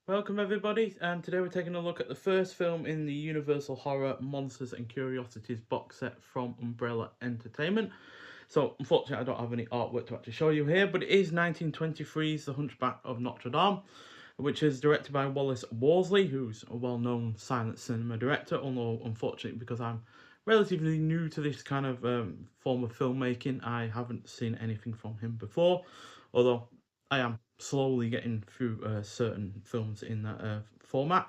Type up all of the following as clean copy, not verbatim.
Welcome everybody, and today we're taking a look at the first film in the Universal Horror Monsters and Curiosities box set from Umbrella Entertainment. So unfortunately I don't have any artwork to actually show you here, but it is 1923's The Hunchback of Notre Dame, which is directed by Wallace Worsley, who's a well-known silent cinema director, although unfortunately because I'm relatively new to this kind of form of filmmaking, I haven't seen anything from him before, although I am slowly getting through certain films in that format.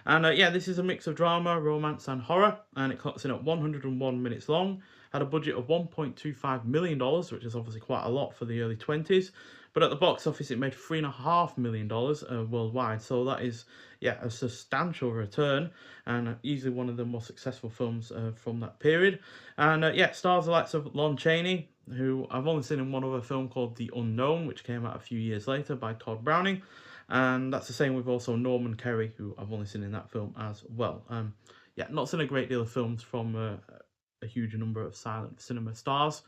And yeah, this is a mix of drama, romance, and horror, and it clocks in at 101 minutes long. Had a budget of $1.25 million, which is obviously quite a lot for the early 20s. But at the box office, it made $3.5 million worldwide. So that is, yeah, a substantial return and easily one of the more successful films from that period. And yeah, stars the likes of Lon Chaney, who I've only seen in one other film called The Unknown, which came out a few years later by Todd Browning. And that's the same with also Norman Kerry, who I've only seen in that film as well. Yeah, not seen a great deal of films from a huge number of silent cinema stars.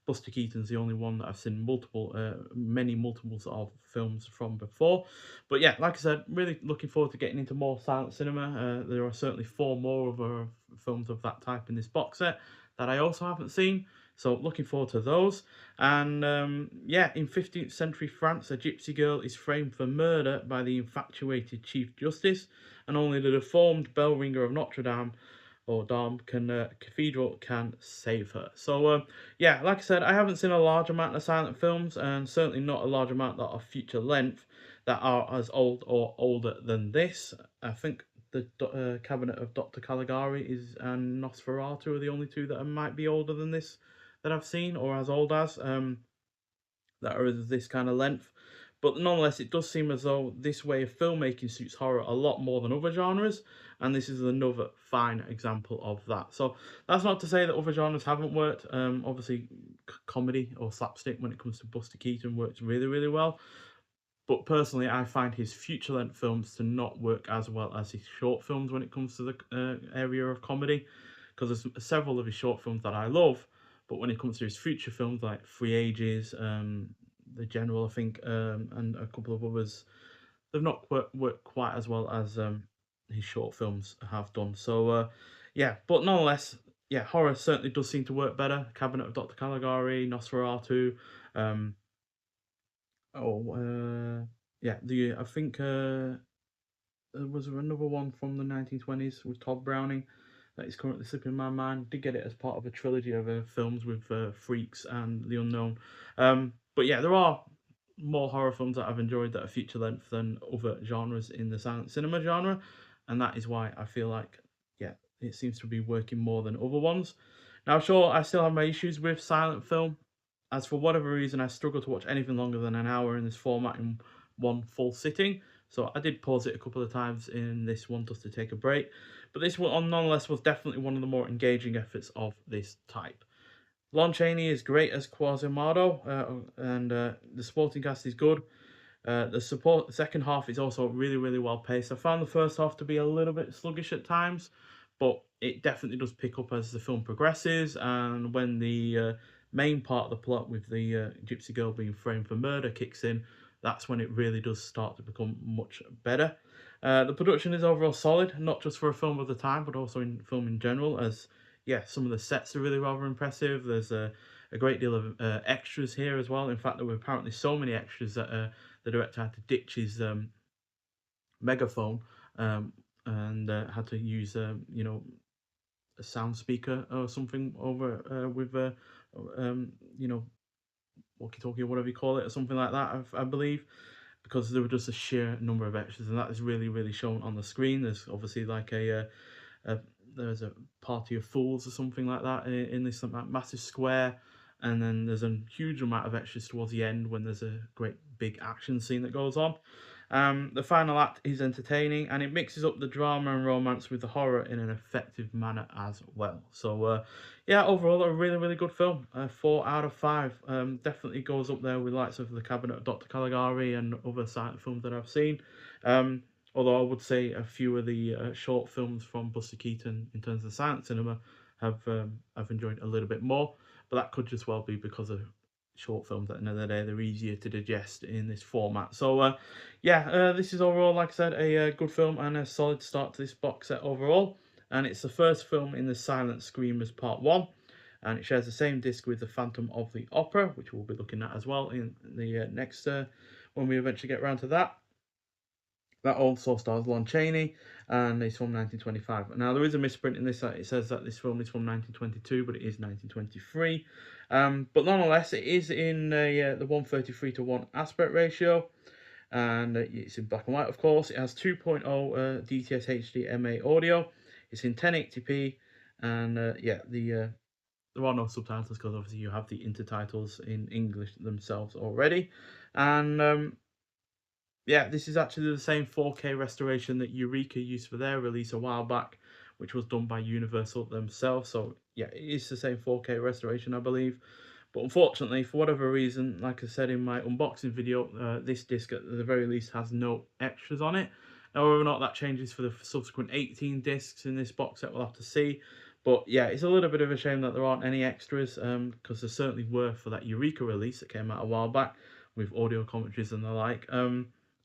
Buster Keaton's the only one that I've seen many multiples of films from before. But yeah, like I said, really looking forward to getting into more silent cinema. There are certainly four more other films of that type in this box set that I also haven't seen. So looking forward to those. And yeah, in 15th century France, a gypsy girl is framed for murder by the infatuated Chief Justice, and only the deformed bell ringer of Notre Dame or Dame Cathedral can save her. So yeah, like I said, I haven't seen a large amount of silent films, and certainly not a large amount that are feature length that are as old or older than this. I think the Cabinet of Dr. Caligari is and Nosferatu are the only two that might be older than this that I've seen, or as old as that are this kind of length. But nonetheless, it does seem as though this way of filmmaking suits horror a lot more than other genres, and this is another fine example of that. So that's not to say that other genres haven't worked. Obviously, comedy or slapstick when it comes to Buster Keaton works really, really well. But personally, I find his feature length films to not work as well as his short films when it comes to the area of comedy. Because there's several of his short films that I love, but when it comes to his feature films like Free Ages, The General, I think, and a couple of others, they've not worked quite as well as his short films have done. So, yeah, but nonetheless, yeah, horror certainly does seem to work better. Cabinet of Dr. Caligari, Nosferatu, um, Oh, yeah, the I think there was another one from the 1920s with Todd Browning that is currently slipping my mind. Did get it as part of a trilogy of films with Freaks and The Unknown. But yeah, there are more horror films that I've enjoyed that are feature length than other genres in the silent cinema genre, and that is why I feel like yeah, it seems to be working more than other ones. Now, sure, I still have my issues with silent film, as for whatever reason I struggle to watch anything longer than an hour in this format in one full sitting. So I did pause it a couple of times in this one just to take a break. But this one, nonetheless, was definitely one of the more engaging efforts of this type. Lon Chaney is great as Quasimodo, and the supporting cast is good. The second half is also really, really well paced. I found the first half to be a little bit sluggish at times, but it definitely does pick up as the film progresses. And when the main part of the plot with the gypsy girl being framed for murder kicks in, that's when it really does start to become much better. The production is overall solid, not just for a film of the time, but also in film in general. As yeah, some of the sets are really rather impressive. There's a great deal of extras here as well. In fact, there were apparently so many extras that the director had to ditch his megaphone and had to use a sound speaker or something over with you know walkie talkie or whatever you call it or something like that. I believe because there were just a sheer number of extras, and that is really really shown on the screen. There's obviously like a there's a party of fools or something like that in this like, massive square, and then there's a huge amount of extras towards the end when there's a great big action scene that goes on. The final act is entertaining, and it mixes up the drama and romance with the horror in an effective manner as well. So, yeah, overall, a really, really good film. 4 out of 5. Definitely goes up there with likes of The Cabinet of Dr. Caligari and other silent films that I've seen. Although I would say a few of the short films from Buster Keaton in terms of silent cinema have I've enjoyed a little bit more, but that could just well be because of short films at the end of the day. They're easier to digest in this format. So yeah, this is overall, like I said, a good film and a solid start to this box set overall. And it's the first film in the Silent Screamers Part 1. And it shares the same disc with the Phantom of the Opera, which we'll be looking at as well in the next, when we eventually get around to that. That also stars Lon Chaney, and it's from 1925. Now, there is a misprint in this. It says that this film is from 1922, but it is 1923. But nonetheless, it is in the 133 to 1 aspect ratio, and it's in black and white, of course. It has 2.0 DTS HD MA audio. It's in 1080p, and yeah, there are no subtitles because obviously you have the intertitles in English themselves already. And yeah, this is actually the same 4K restoration that Eureka used for their release a while back, which was done by Universal themselves. So yeah, it is the same 4K restoration, I believe. But unfortunately, for whatever reason, like I said in my unboxing video, this disc at the very least has no extras on it. Now, whether or not that changes for the subsequent 18 discs in this box set, we'll have to see. But yeah, it's a little bit of a shame that there aren't any extras, because there certainly were for that Eureka release that came out a while back with audio commentaries and the like.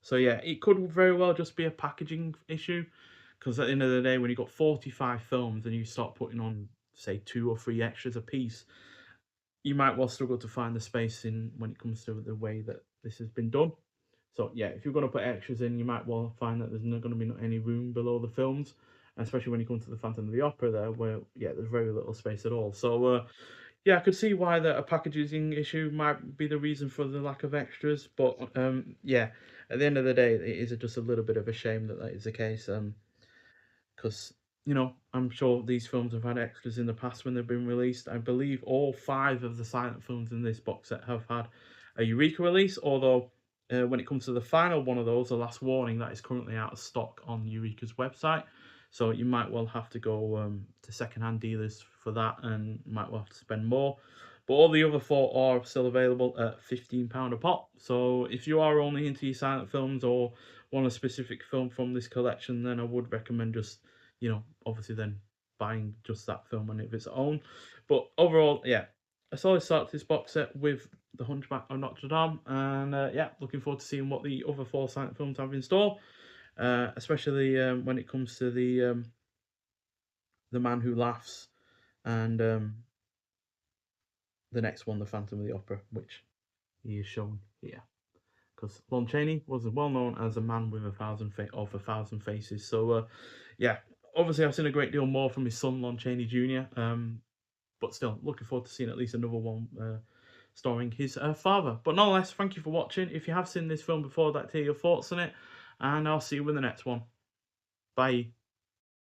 So yeah, it could very well just be a packaging issue, because at the end of the day, when you've got 45 films and you start putting on, say, 2 or 3 extras a piece, you might well struggle to find the space in when it comes to the way that this has been done. So yeah, if you're going to put extras in, you might well find that there's not going to be any room below the films, especially when you come to the Phantom of the Opera there, where yeah, there's very little space at all. So yeah, I could see why a packaging issue might be the reason for the lack of extras, but yeah, at the end of the day, it is just a little bit of a shame that is the case. Because I'm sure these films have had extras in the past when they've been released. I believe all 5 of the silent films in this box set have had a Eureka release, although when it comes to the final one of those, The Last Warning, that is currently out of stock on Eureka's website. So you might well have to go to second-hand dealers for that, and might well have to spend more. But all the other 4 are still available at £15 a pop. So if you are only into your silent films or want a specific film from this collection, then I would recommend just, obviously then buying just that film on its own. But overall, yeah, a solid start to this box set with The Hunchback of Notre Dame. And yeah, looking forward to seeing what the other 4 silent films have in store. Especially when it comes to the Man Who Laughs, and the next one, The Phantom of the Opera, which he is shown here. Because Lon Chaney was well known as a man with a thousand faces. So yeah, obviously I've seen a great deal more from his son Lon Chaney Jr. But still looking forward to seeing at least another one starring his father. But nonetheless, thank you for watching. If you have seen this film before, I'd like to hear your thoughts on it, and I'll see you in the next one. Bye.